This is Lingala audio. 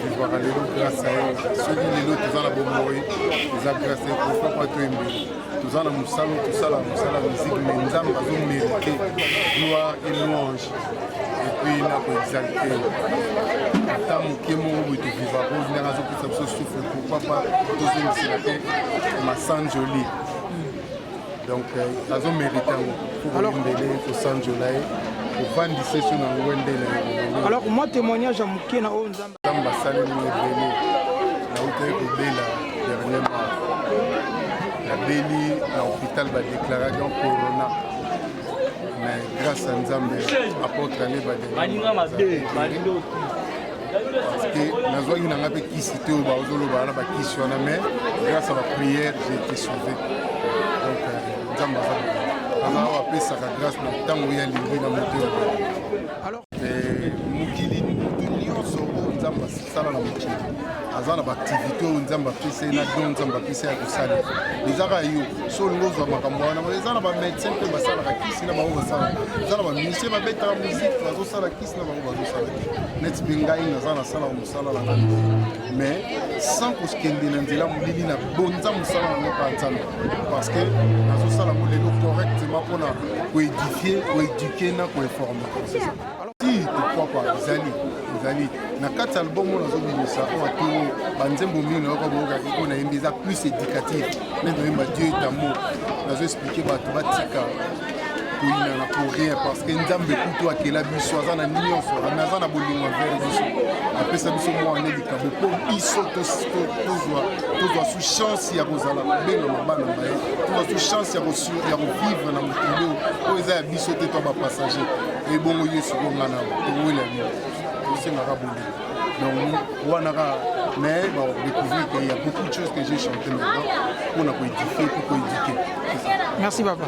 vivre à l'élo grâce à eux. Ceux qui l'élo, tous en la bomboy, ils ont grâce à eux. Pourquoi pas tout aimer? Tous en la moussalo, tout ça, la musique, mais nous avons mérité gloire et louange. Et puis, il a exalté. Tant que mon goût de vivre, pour venir à ce que ça souffle, pourquoi pas tous les ma sang jolie. Donc, ils ont mérité. Alors, il faut sang jolie. Alors, moi, témoignage à Moukena, on la Béli, l'hôpital va déclarer en corona. Mais grâce à Ndombe, apôtre Allé va déclarer. Parce que nous avons fait qui cité au Baozolo, mais grâce à la prière, j'ai été sauvé. Donc, Ndombe alors, après ça, grâce à la temps où il y a l'ingé dans mon cœur. Alors, Moukili, nous sommes ça la Moukili. Azana activité où nous avons fait na don nous avons fait à kusali. Les arayo, sur le lozo makamwana, les ana ba médecin que ba sala ka kisi na ba o sala. Les ana ba musicien ba beta la musique, ba zo sala kisi na ba o sala. Net bingai na zana sala o sala la. Mais sans que ce qu'il y ait nzela mulili na bonza musala na pa nzambe. Parce que na zo sala mo lelo correctement pour na ko édifier, ko éduquer na ko informer. C'est ça. Alors si pourquoi pas Zali na quatre albums on a zombie ça on a tout banzembo mino na ko boka ko na imbiza plus éducatif mais dans ma Dieu est amour na zo expliquer ba to batika ko ina na pour rien parce que nzambe kuto akela biso azana nyonso amazana bolingo vers biso après ça biso mo ane likabo po biso to sous chance ya kozala benga mabana bae to sous chance ya vivre na mokili o eza ya biso te to ba passager et bon yesu ko ngana to wela ni c'est ma rabouille. Donc, mais bon, découvrir qu'il y a beaucoup de choses que j'ai chantées maintenant pour nous édifier, pour éduquer. Merci, papa.